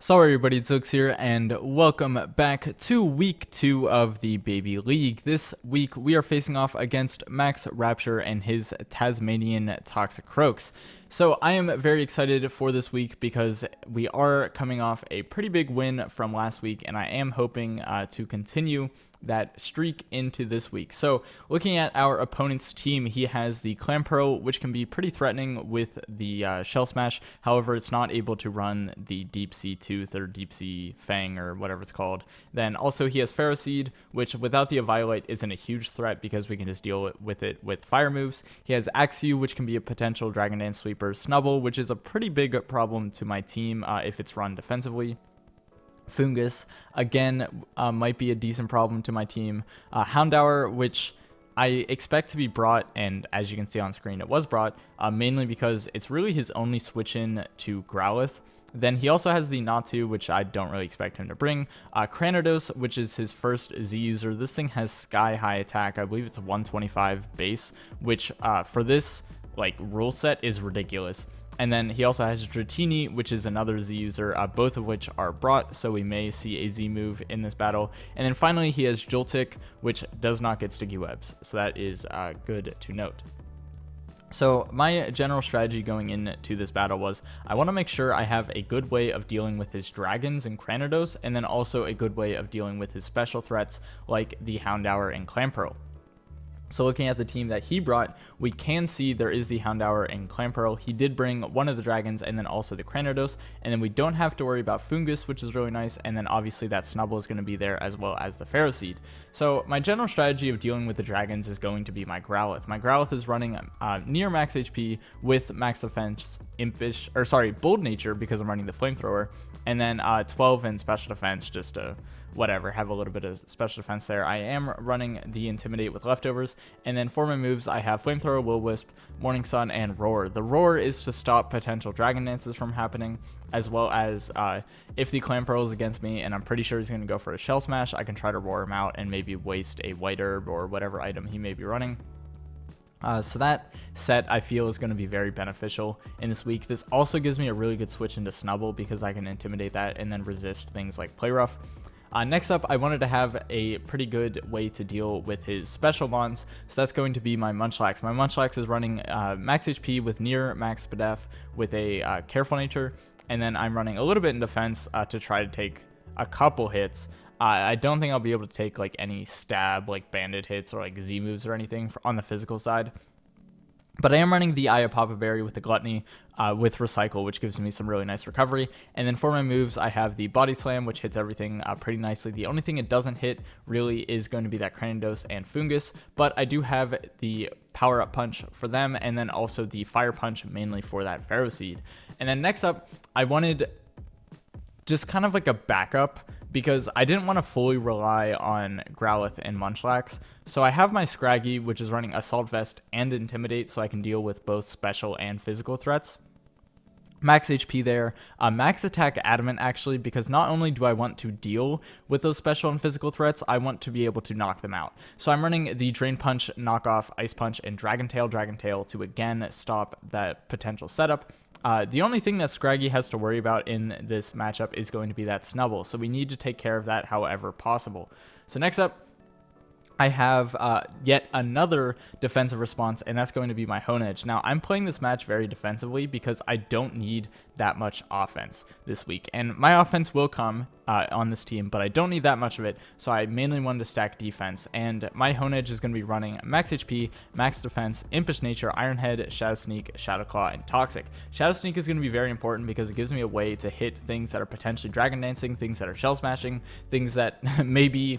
Sorry everybody, it's Xilicks here, and welcome back to week 2 of the Baby League. This week we are facing off against MaxRapture and his Tasmanian Toxicroaks. So I am very excited for this week because we are coming off a pretty big win from last week, and I am hoping to continue that streak into this week. So looking at our opponent's team, he has the Clam Pearl, which can be pretty threatening with the Shell Smash. However, it's not able to run the Deep Sea Tooth or Deep Sea Fang or whatever it's called. Then also he has Ferroseed, which without the Evaluate isn't a huge threat because we can just deal with it with fire moves. He has Axew, which can be a potential Dragon Dance sweeper. Snubble, which is a pretty big problem to my team if it's run defensively. Fungus, again, might be a decent problem to my team. Houndour, which I expect to be brought, and as you can see on screen, it was brought, mainly because it's really his only switch in to Growlithe. Then he also has the Natu, which I don't really expect him to bring. Cranidos, which is his first Z user. This thing has sky high attack. I believe it's a 125 base, which for this rule set is ridiculous. And then he also has Dratini, which is another Z user, both of which are brought, so we may see a Z move in this battle. And then finally, he has Joltik, which does not get sticky webs, so that is good to note. So my general strategy going into this battle was I want to make sure I have a good way of dealing with his dragons and Cranidos, and then also a good way of dealing with his special threats like the Houndour and Clampearl. So looking at the team that he brought, we can see there is the Houndour and Clampearl. He did bring one of the dragons and then also the Cranidos, and then we don't have to worry about Fungus, which is really nice, and then obviously that Snubble is going to be there as well as the Ferroseed. So my general strategy of dealing with the dragons is going to be my Growlithe. My Growlithe is running near max HP with max defense, bold nature because I'm running the flamethrower, and then 12 in special defense just to whatever, have a little bit of special defense there. I am running the Intimidate with leftovers, and then for my moves, I have Flamethrower, Will-Wisp, Morning Sun, and Roar. The Roar is to stop potential Dragon Dances from happening, as well as if the Clampearl is against me, and I'm pretty sure he's going to go for a Shell Smash, I can try to roar him out and maybe waste a White Herb or whatever item he may be running. So that set I feel is going to be very beneficial in this week. This also gives me a really good switch into Snubble because I can Intimidate that and then resist things like Play Rough. Next up, I wanted to have a pretty good way to deal with his special bonds, so that's going to be my Munchlax. My Munchlax is running max HP with near max SPDEF with a Careful Nature, and then I'm running a little bit in defense to try to take a couple hits. I don't think I'll be able to take any stab, bandit hits or Z moves or anything on the physical side. But I am running the Aya Papa Berry with the Gluttony with Recycle, which gives me some really nice recovery. And then for my moves, I have the Body Slam, which hits everything pretty nicely. The only thing it doesn't hit really is going to be that Cranidos and Fungus, but I do have the Power Up Punch for them, and then also the Fire Punch mainly for that Ferroseed. And then next up, I wanted just kind of like a backup, because I didn't want to fully rely on Growlithe and Munchlax. So I have my Scraggy, which is running Assault Vest and Intimidate, so I can deal with both special and physical threats. Max HP there, max attack Adamant actually, because not only do I want to deal with those special and physical threats, I want to be able to knock them out. So I'm running the Drain Punch, Knockoff, Ice Punch, and Dragon Tail to again stop that potential setup. The only thing that Scraggy has to worry about in this matchup is going to be that Snubble, so we need to take care of that however possible. So next up, I have yet another defensive response, and that's going to be my Honedge. Now, I'm playing this match very defensively because I don't need that much offense this week. And my offense will come on this team, but I don't need that much of it, so I mainly wanted to stack defense. And my Honedge is going to be running max HP, max defense, Impish Nature, Iron Head, Shadow Sneak, Shadow Claw, and Toxic. Shadow Sneak is going to be very important because it gives me a way to hit things that are potentially Dragon Dancing, things that are Shell Smashing, things that maybe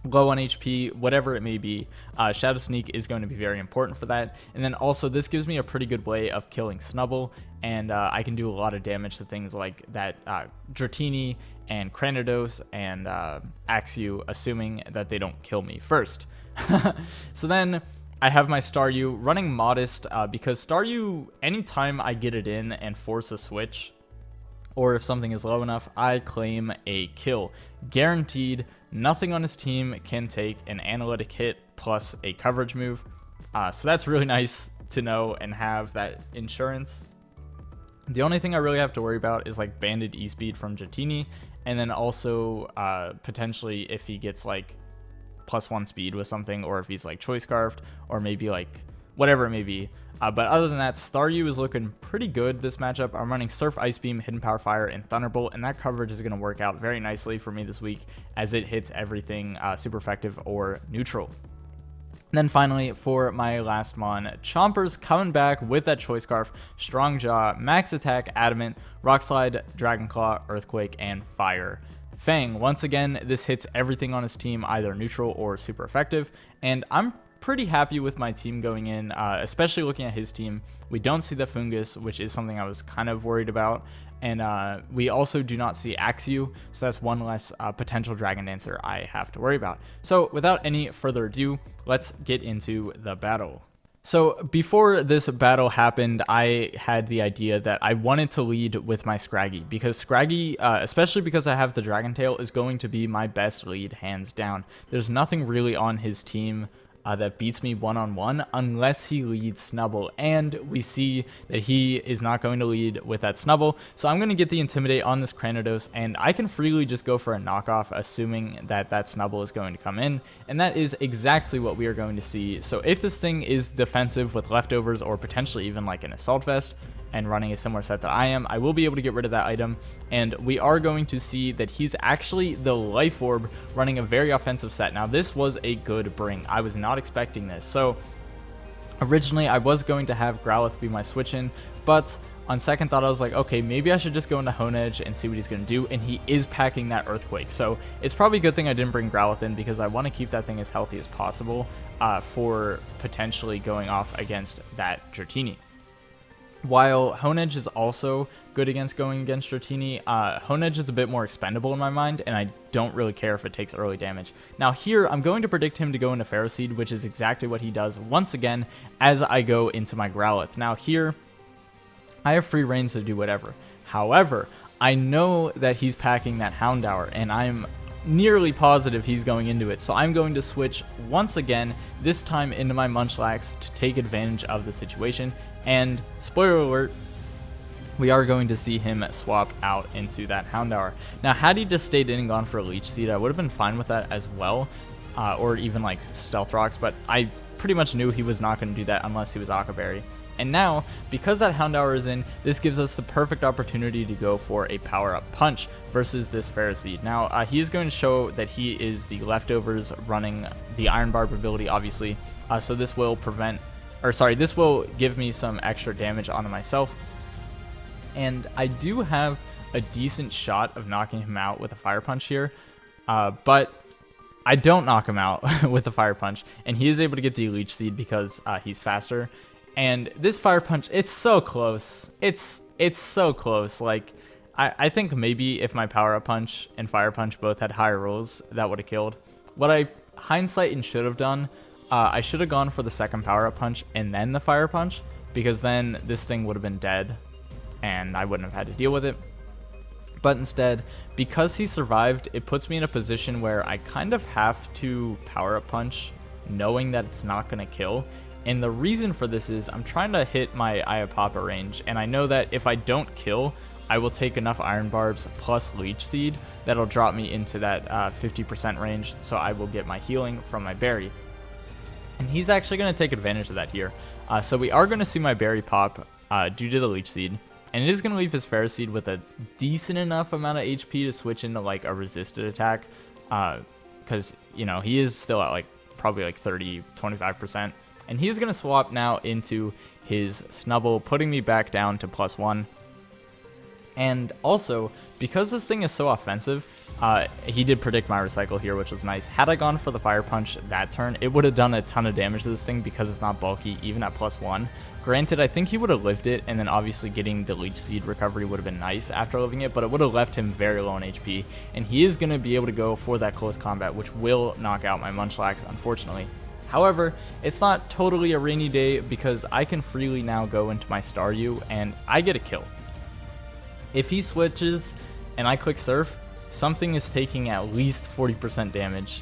low on HP, whatever it may be. Shadow Sneak is going to be very important for that. And then also this gives me a pretty good way of killing Snubble, and I can do a lot of damage to things like that Dratini and Cranidos and Axew, assuming that they don't kill me first. So then I have my Staryu running Modest because Staryu, anytime I get it in and force a switch, or if something is low enough, I claim a kill. Guaranteed, nothing on his team can take an analytic hit plus a coverage move. So that's really nice to know and have that insurance. The only thing I really have to worry about is like banded E-speed from Dratini, and then also potentially if he gets like +1 speed with something, or if he's like choice scarfed, or maybe like whatever it may be. But other than that, Staryu is looking pretty good this matchup. I'm running Surf, Ice Beam, Hidden Power Fire, and Thunderbolt, and that coverage is going to work out very nicely for me this week as it hits everything super effective or neutral. And then finally, for my last mon, Chomper's coming back with that Choice Scarf, Strong Jaw, Max Attack, Adamant, Rock Slide, Dragon Claw, Earthquake, and Fire. Fang, once again, this hits everything on his team, either neutral or super effective, and I'm pretty happy with my team going in, especially looking at his team. We don't see the Fungus, which is something I was kind of worried about, and we also do not see Axew, so that's one less potential Dragon Dancer I have to worry about. So without any further ado, let's get into the battle. So before this battle happened, I had the idea that I wanted to lead with my Scraggy, because Scraggy, especially because I have the Dragon Tail, is going to be my best lead hands down. There's nothing really on his team that beats me one-on-one unless he leads Snubble, and we see that he is not going to lead with that Snubble, so I'm going to get the Intimidate on this Cranidos, and I can freely just go for a knockoff assuming that that Snubble is going to come in, and that is exactly what we are going to see. So if this thing is defensive with leftovers, or potentially even like an Assault Vest, and running a similar set that I am, I will be able to get rid of that item, and we are going to see that he's actually the Life Orb running a very offensive set. Now this was a good bring. I was not expecting this. So originally I was going to have Growlithe be my switch in, but on second thought I was like, okay, maybe I should just go into Honedge and see what he's going to do, and he is packing that Earthquake. So it's probably a good thing I didn't bring Growlithe in, because I want to keep that thing as healthy as possible for potentially going off against that Dratini. While Honedge is also good against going against Dratini, Honedge is a bit more expendable in my mind, and I don't really care if it takes early damage. Now here, I'm going to predict him to go into Ferroseed, which is exactly what he does once again as I go into my Growlithe. Now here, I have free reigns to do whatever. However, I know that he's packing that Houndour, and I'm nearly positive he's going into it, so I'm going to switch once again, this time into my Munchlax to take advantage of the situation. And spoiler alert, we are going to see him swap out into that Houndour. Now, had he just stayed in and gone for a Leech Seed, I would have been fine with that as well, or even like Stealth Rocks, but I pretty much knew he was not going to do that unless he was Aqua Berry. And now, because that Houndour is in, this gives us the perfect opportunity to go for a Power-Up Punch versus this Ferroseed. Now, he is going to show that he is the leftovers running the Iron Barb ability, obviously, so this will this will give me some extra damage onto myself. And I do have a decent shot of knocking him out with a Fire Punch here, but I don't knock him out with a Fire Punch, and he is able to get the Leech Seed because he's faster. And this Fire Punch, it's so close. It's so close. Like, I think maybe if my Power Up Punch and Fire Punch both had higher rolls, that would have killed. What I hindsight and should have done, I should have gone for the second Power Up Punch and then the Fire Punch, because then this thing would have been dead and I wouldn't have had to deal with it. But instead, because he survived, it puts me in a position where I kind of have to Power Up Punch knowing that it's not going to kill. And the reason for this is I'm trying to hit my Iapapa range, and I know that if I don't kill, I will take enough Iron Barbs plus Leech Seed that'll drop me into that 50% range, so I will get my healing from my berry. And he's actually going to take advantage of that here. So we are going to see my berry pop due to the Leech Seed, and it is going to leave his Ferroseed with a decent enough amount of HP to switch into like a resisted attack, because you know he is still at like probably like 30-25%. And he's going to swap now into his Snubble, putting me back down to +1. And also, because this thing is so offensive, he did predict my Recycle here, which was nice. Had I gone for the Fire Punch that turn, it would have done a ton of damage to this thing because it's not bulky, even at +1. Granted, I think he would have lived it, and then obviously getting the Leech Seed recovery would have been nice after living it, but it would have left him very low on HP. And he is going to be able to go for that close combat, which will knock out my Munchlax, unfortunately. However, it's not totally a rainy day because I can freely now go into my Staryu and I get a kill. If he switches and I click Surf, something is taking at least 40% damage,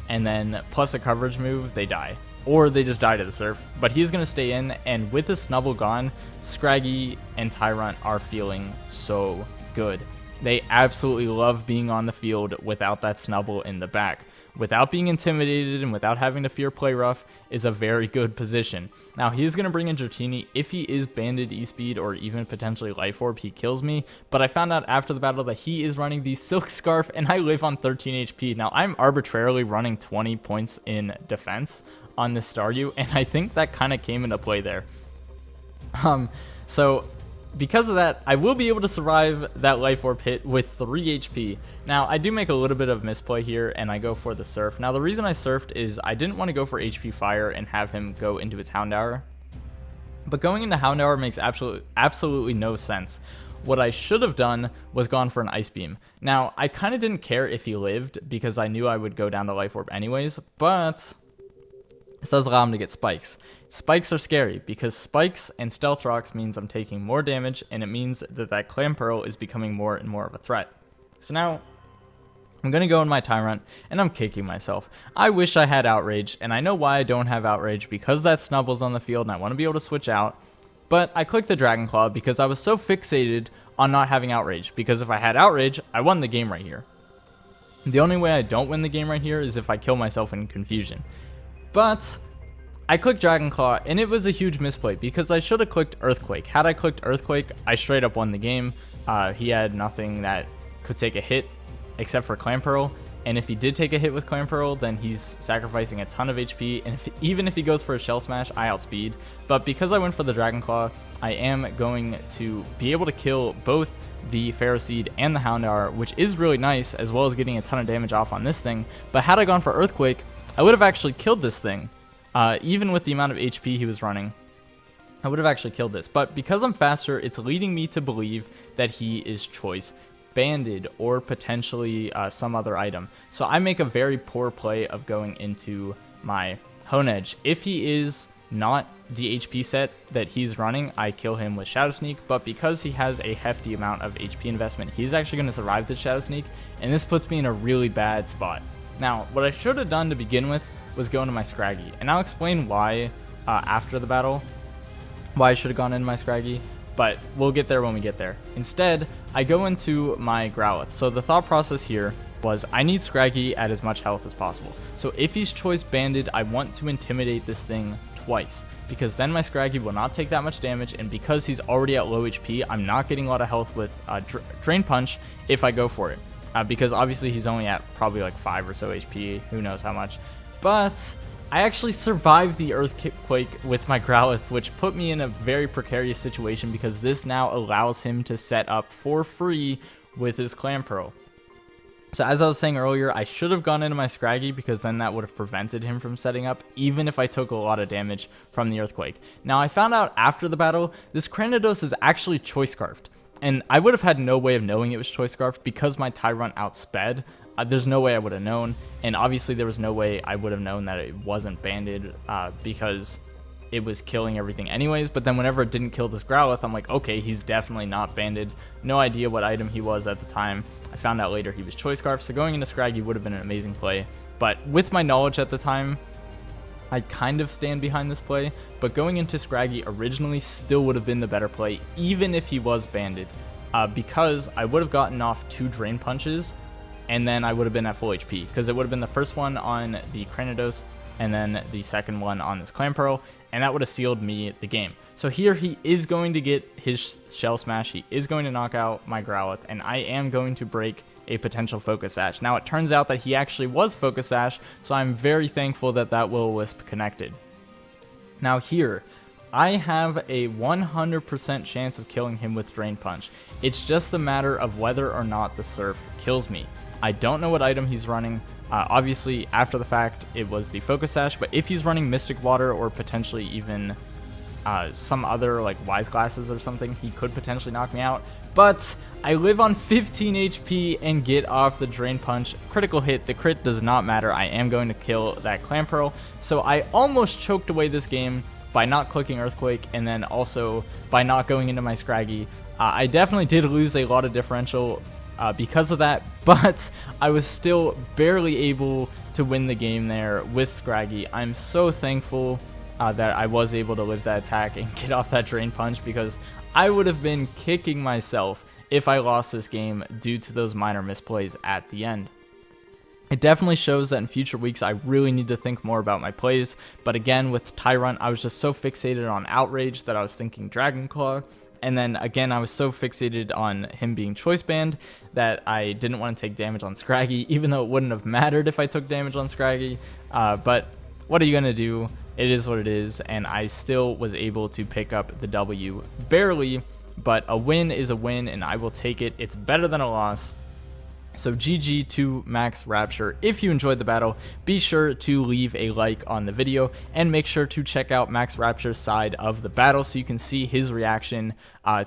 and then plus a coverage move, they die. or they just die to the surf. But he's going to stay in, and with the snubble gone, Scraggy and Tyrant are feeling so good. They absolutely love being on the field without that snubble in the back. Without being intimidated and without having to fear play rough is a very good position. Now, he's going to bring in Dratini. If he is banded E-Speed or even potentially Life Orb, he kills me. But I found out after the battle that he is running the Silk Scarf, and I live on 13 HP. Now, I'm arbitrarily running 20 points in defense on this Staryu, and I think that kind of came into play there. So because of that, I will be able to survive that Life Orb hit with 3 HP. Now, I do make a little bit of misplay here, and I go for the Surf. Now, the reason I surfed is I didn't want to go for HP Fire and have him go into his Houndour. But going into Houndour makes absolutely no sense. What I should have done was gone for an Ice Beam. Now, I kind of didn't care if he lived because I knew I would go down to Life Orb anyways, but this does allow him to get Spikes. Spikes are scary because Spikes and Stealth Rocks means I'm taking more damage, and it means that that Clamperl is becoming more and more of a threat. So now I'm going to go in my Tyrant, and I'm kicking myself. I wish I had Outrage, and I know why I don't have Outrage, because that Snubble's on the field and I want to be able to switch out. But I clicked the Dragon Claw because I was so fixated on not having Outrage, because if I had Outrage, I won the game right here. The only way I don't win the game right here is if I kill myself in Confusion. But I clicked Dragon Claw, and it was a huge misplay because I should have clicked Earthquake. Had I clicked Earthquake, I straight up won the game. He had nothing that could take a hit except for Clamperl, and if he did take a hit with Clamperl, then he's sacrificing a ton of HP, and even if he goes for a Shell Smash, I outspeed. But because I went for the Dragon Claw, I am going to be able to kill both the Pharaoh Seed and the Houndour, which is really nice, as well as getting a ton of damage off on this thing. But had I gone for Earthquake, I would have actually killed this thing. Even with the amount of HP he was running, I would have actually killed this. But because I'm faster, it's leading me to believe that he is Choice Banded or potentially some other item. So I make a very poor play of going into my Honedge. If he is not the HP set that he's running, I kill him with Shadow Sneak, but because he has a hefty amount of HP investment, he's actually going to survive the Shadow Sneak, and this puts me in a really bad spot. Now, what I should have done to begin with was go into my Scraggy, and I'll explain why after the battle, why I should have gone into my Scraggy, but we'll get there when we get there. Instead, I go into my Growlithe. So the thought process here was I need Scraggy at as much health as possible. So if he's Choice Banded, I want to intimidate this thing twice, because then my Scraggy will not take that much damage, and because he's already at low HP, I'm not getting a lot of health with Drain Punch if I go for it. Because obviously he's only at probably like 5 or so HP, who knows how much. But I actually survived the Earthquake with my Growlithe, which put me in a very precarious situation because this now allows him to set up for free with his Clamperl. So as I was saying earlier, I should have gone into my Scraggy because then that would have prevented him from setting up, even if I took a lot of damage from the Earthquake. Now, I found out after the battle, this Cranidos is actually Choice Scarfed. And I would have had no way of knowing it was Choice Scarfed because my Tyrant outsped. There's no way I would have known, and obviously there was no way I would have known that it wasn't banded because it was killing everything anyways. But then whenever it didn't kill this Growlithe, I'm like, okay, he's definitely not banded. No idea what item he was at the time. I found out later he was Choice Scarf, so going into Scraggy would have been an amazing play. But with my knowledge at the time, I kind of stand behind this play, but going into Scraggy originally still would have been the better play, even if he was banded, because I would have gotten off 2 Drain Punches, and then I would have been at full HP, because it would have been the first one on the Cranidos, and then the second one on this Clamperl, and that would have sealed me the game. So here he is going to get his Shell Smash, he is going to knock out my Growlithe, and I am going to break a potential Focus Sash. Now it turns out that he actually was Focus Sash, so I'm very thankful that that Will-O-Wisp connected. Now here, I have a 100% chance of killing him with Drain Punch. It's just a matter of whether or not the Surf kills me. I don't know what item he's running. Obviously, after the fact, it was the Focus Sash, but if he's running Mystic Water or potentially even some other like Wise Glasses or something, he could potentially knock me out. But I live on 15 HP and get off the Drain Punch. Critical hit, the crit does not matter. I am going to kill that Clamperl. So I almost choked away this game by not clicking Earthquake and then also by not going into my Scraggy. I definitely did lose a lot of differential because of that, but I was still barely able to win the game there with Scraggy. I'm so thankful that I was able to live that attack and get off that drain punch, because I would have been kicking myself if I lost this game due to those minor misplays at the end. It definitely shows that in future weeks I really need to think more about my plays, but again, with Tyrant, I was just so fixated on Outrage that I was thinking Dragon Claw, and then again I was so fixated on him being choice banned that I didn't want to take damage on Scraggy, even though it wouldn't have mattered if I took damage on Scraggy, but what are you going to do? It is what it is, and I still was able to pick up the W, barely, but a win is a win, and I will take it. It's better than a loss. So GG to MaxRapture. If you enjoyed the battle, be sure to leave a like on the video and make sure to check out MaxRapture's side of the battle so you can see his reaction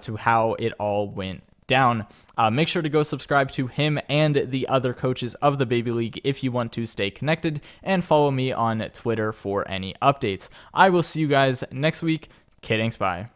to how it all went down. Make sure to go subscribe to him and the other coaches of the Baby League if you want to stay connected, and follow me on Twitter for any updates. I will see you guys next week. Kiddings, bye.